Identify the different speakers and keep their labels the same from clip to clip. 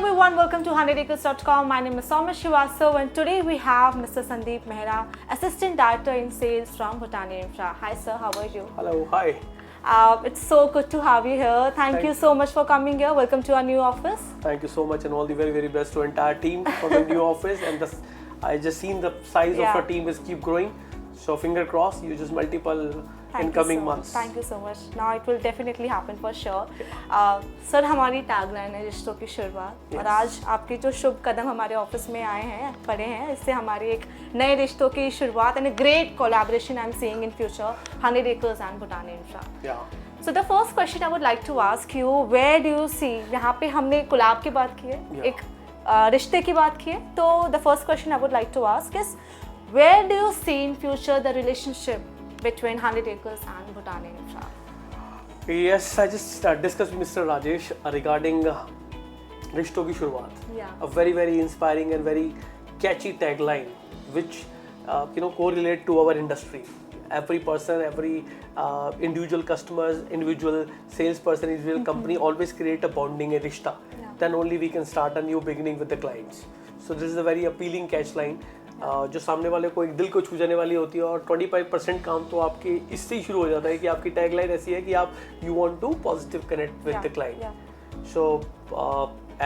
Speaker 1: everyone, welcome to 100acres.com. My name is Soumya Srivastav and today we have Mr. Sandeep Mehra, Assistant Director in Sales from Bhutani Infra. Hi sir, how are you?
Speaker 2: Hello, hi.
Speaker 1: It's so good to have you here. Thank you so much for coming here. Welcome to our new office.
Speaker 2: Thank you so much and all the very best to entire team for the new office. And I just seen the size of our team is keep growing. So finger crossed, you just multiple in coming months.
Speaker 1: Thank you so much. Now it will definitely happen for sure. Sir हमारी tagline है रिश्तों की शुरुआत और आज आपके जो शुभ कदम हमारे ऑफिस में आए हैं पड़े हैं इससे हमारी एक नए रिश्तों की शुरुआत and great collaboration I am seeing in future 100 acres and Bhutan infra. So the first question I would like to ask you, where do you see, यहाँ पे हमने कोलैब की बात की है, एक रिश्ते की बात की है, तो the first question I would like to ask is, where do you see in future the relationship between 100 acres and Bhutani Infra?
Speaker 2: Yes, I just discussed with Mr. Rajesh regarding रिश्तों की शुरुआत. A very inspiring and very catchy tagline, which correlate to our industry. Every person, every individual customers, individual salesperson, individual company always create a bonding, a rishta. Then only we can start a new beginning with the clients. So this is a very appealing catch line. जो सामने वाले को एक दिल को छू जाने वाली होती है और 25% काम तो आपके इससे ही शुरू हो जाता है कि आपकी टैगलाइन ऐसी है कि आप you want to positive connect with the client. So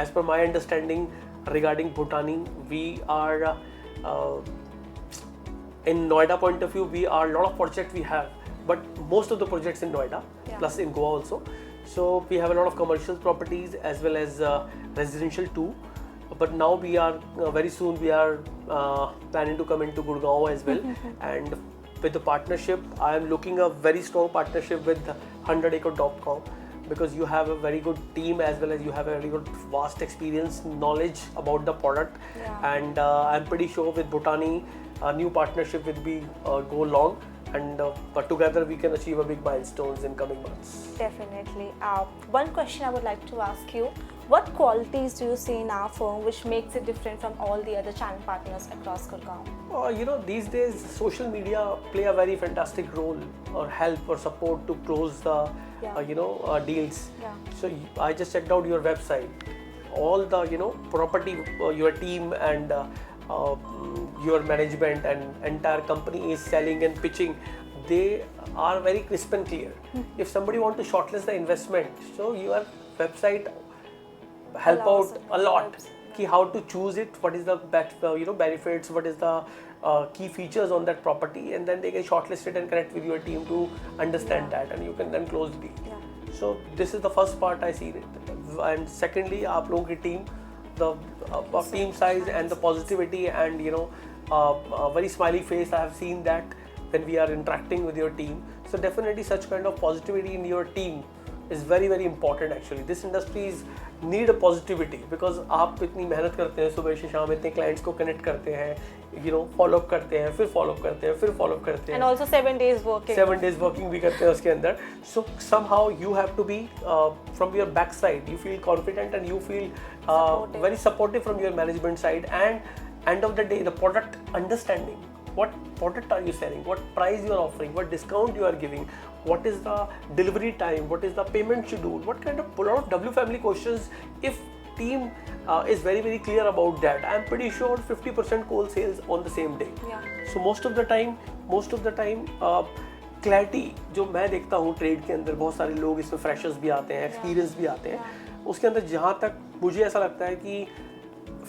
Speaker 2: as per my understanding regarding Bhutani, we are in Noida point of view, we are a lot of projects we have, but most of the projects in Noida, plus in Goa also. So we have a lot of commercial properties as well as residential too. But now we are very soon we are planning to come into Gurgaon as well. And with the partnership, I am looking a very strong partnership with 100acre.com because you have a very good team as well as you have a very good vast experience, knowledge about the product. And I'm pretty sure with Bhutani, a new partnership will be go long, and but together we can achieve a big milestones in coming months.
Speaker 1: Definitely. One question I would like to ask you: what qualities do you see in our firm which makes it different from all the other channel partners across Gurgaon?
Speaker 2: These days social media play a very fantastic role or help or support to close the deals. So I just checked out your website. All the property your team and your management and entire company is selling and pitching, they are very crisp and clear. If somebody want to shortlist the investment, so your website help out a lot. How to choose it, what is the best benefits, what is the key features on that property, and then they can shortlist it and connect with your team to understand that, and you can then close the deal. So this is the first part I see it. And secondly, आप लोगों की team, the team size and the positivity and a very smiley face, I have seen that when we are interacting with your team. So definitely such kind of positivity in your team is very important actually. This industries need a positivity because आप इतनी मेहनत करते हैं, सुबह से शाम इतने clients को connect करते हैं, follow up करते हैं, फिर follow up करते हैं, फिर follow up करते हैं.
Speaker 1: And also 7 days working.
Speaker 2: 7 days working भी करते हैं उसके अंदर. So somehow you have to be from your backside, you feel confident and you feel very supportive from your management side, and end of the day the product understanding. What product are you selling? What price you are offering? What discount you are giving? What is the delivery time? What is the payment schedule? What kind of a lot of W family questions? If team is very clear about that, I am pretty sure 50% cold sales on the same day. So most of the time clarity जो मैं देखता हूँ trade के अंदर, बहुत सारे लोग इसमें फ्रेशर्स भी आते हैं, एक्सपीरियंस भी आते हैं, उसके अंदर जहाँ तक मुझे ऐसा लगता है कि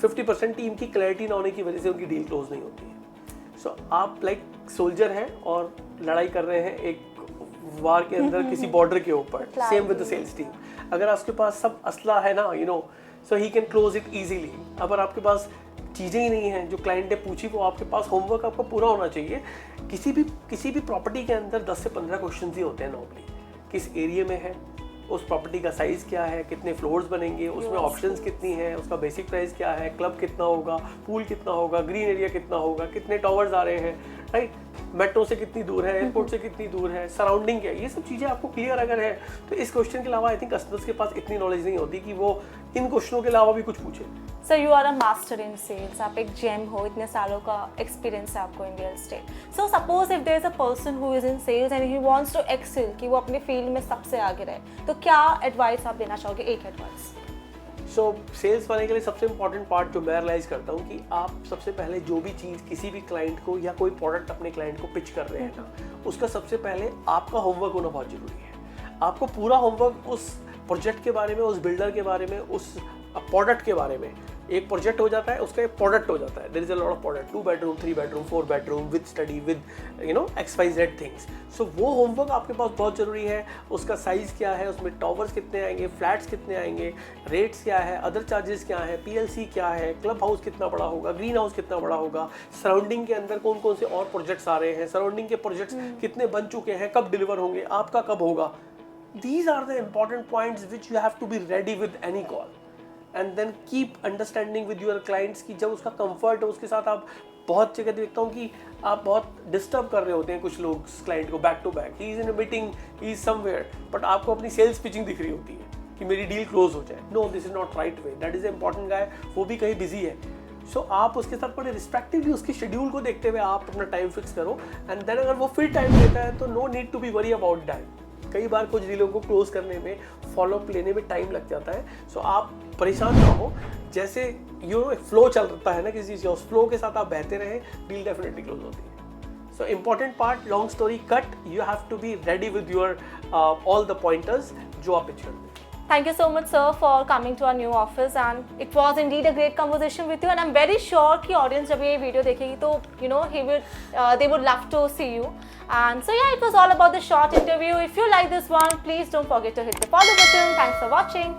Speaker 2: 50% टीम की क्लैरिटी ना होने की वजह से उनकी डील क्लोज नहीं होती है. सो आप लाइक सोल्जर हैं और लड़ाई कर रहे हैं एक वार के अंदर किसी बॉर्डर के ऊपर. Same with the sales team. अगर आपके पास सब असला है ना, so he can close it easily. अगर आपके पास चीज़ें ही नहीं हैं जो क्लाइंट ने पूछी, वो आपके पास होमवर्क आपका पूरा होना चाहिए. किसी भी प्रॉपर्टी के अंदर 10 से 15 क्वेश्चन ही होते हैं नॉर्मली. किस एरिया में है, उस प्रॉपर्टी का साइज़ क्या है, कितने फ्लोर्स बनेंगे, उसमें ऑप्शंस कितनी हैं, उसका बेसिक प्राइस क्या है, क्लब कितना होगा, पूल कितना होगा, ग्रीन एरिया कितना होगा, कितने टावर्स आ रहे हैं, राइट, मेट्रो से कितनी दूर है, एयरपोर्ट से कितनी दूर है, सराउंडिंग क्या है, ये सब चीज़ें आपको क्लियर अगर है तो इस क्वेश्चन के अलावा आई थिंक कस्टमर्स के पास इतनी नॉलेज नहीं होती कि वो इन क्वेश्चनों के अलावा भी कुछ पूछे.
Speaker 1: Sir you are a master in sales, आप एक जेम हो, इतने सालों का एक्सपीरियंस है आपको in real estate. So suppose if there is a person who is in sales and he wants to excel, कि वो अपने फील्ड में सबसे आगे रहे, तो क्या एडवाइस आप देना चाहोगे, एक एडवाइस?
Speaker 2: सो सेल्स वाले के लिए सबसे इंपॉर्टेंट पार्ट जो मैं रियलाइज करता हूँ कि आप सबसे पहले जो भी चीज़ किसी भी क्लाइंट को या कोई प्रोडक्ट अपने क्लाइंट को पिच कर रहे हैं ना, उसका सबसे पहले आपका होमवर्क होना बहुत जरूरी है। आपको पूरा होमवर्क उस प्रोजेक्ट के बारे में, उस बिल्डर के बारे में, उस प्रोडक्ट के बारे में, एक प्रोजेक्ट हो जाता है उसका एक प्रोडक्ट हो जाता है। There is a lot of product, 2 bedroom 3 bedroom 4 bedroom with study with XYZ things. सो वो होमवर्क आपके पास बहुत ज़रूरी है। उसका साइज़ क्या है, उसमें टॉवर्स कितने आएंगे, फ्लैट्स कितने आएंगे, रेट्स क्या है, अदर चार्जेस क्या है, PLC क्या है, क्लब हाउस कितना बड़ा होगा, ग्रीन हाउस कितना बड़ा होगा, सराउंडिंग के अंदर कौन कौन से और प्रोजेक्ट्स आ रहे हैं, सराउंडिंग के प्रोजेक्ट्स कितने बन चुके हैं, कब डिलीवर होंगे, आपका कब होगा। These are the important points which you have to be ready with any call, and then keep understanding with your clients कि जब उसका comfort है उसके साथ आप बहुत जगह देखता हूँ कि आप बहुत डिस्टर्ब कर रहे होते हैं कुछ लोग क्लाइंट को back to back, he is in a meeting, he is somewhere, but आपको अपनी सेल्स पिचिंग दिख रही होती है कि मेरी डील क्लोज हो जाए। No, this is not right way, that is important guy, वो भी कहीं बिजी है। सो आप उसके साथ बड़े रिस्पेक्टिवली उसके शेड्यूल को देखते हुए आप अपना टाइम फिक्स करो, एंड देन अगर वो फिर टाइम देता है तो no need to be worry about time. कई बार कुछ डीलों को क्लोज करने में, फॉलोअप लेने में टाइम लग जाता है। सो आप परेशान ना हो, जैसे एक फ्लो चल रहा है ना किसी चीज़ का, उस फ्लो के साथ आप बहते रहें, डील डेफिनेटली क्लोज होती है। So important part, long story cut, you have to be ready with your all the pointers जो आप पिच करते हैं।
Speaker 1: Thank you so much, sir, for coming to our new office, and it was indeed a great conversation with you, and I'm very sure कि audience जब ये video देखेगी तो they would love to see you. And so yeah, it was all about the short interview. If you like this one, please don't forget to hit the follow button. Thanks for watching.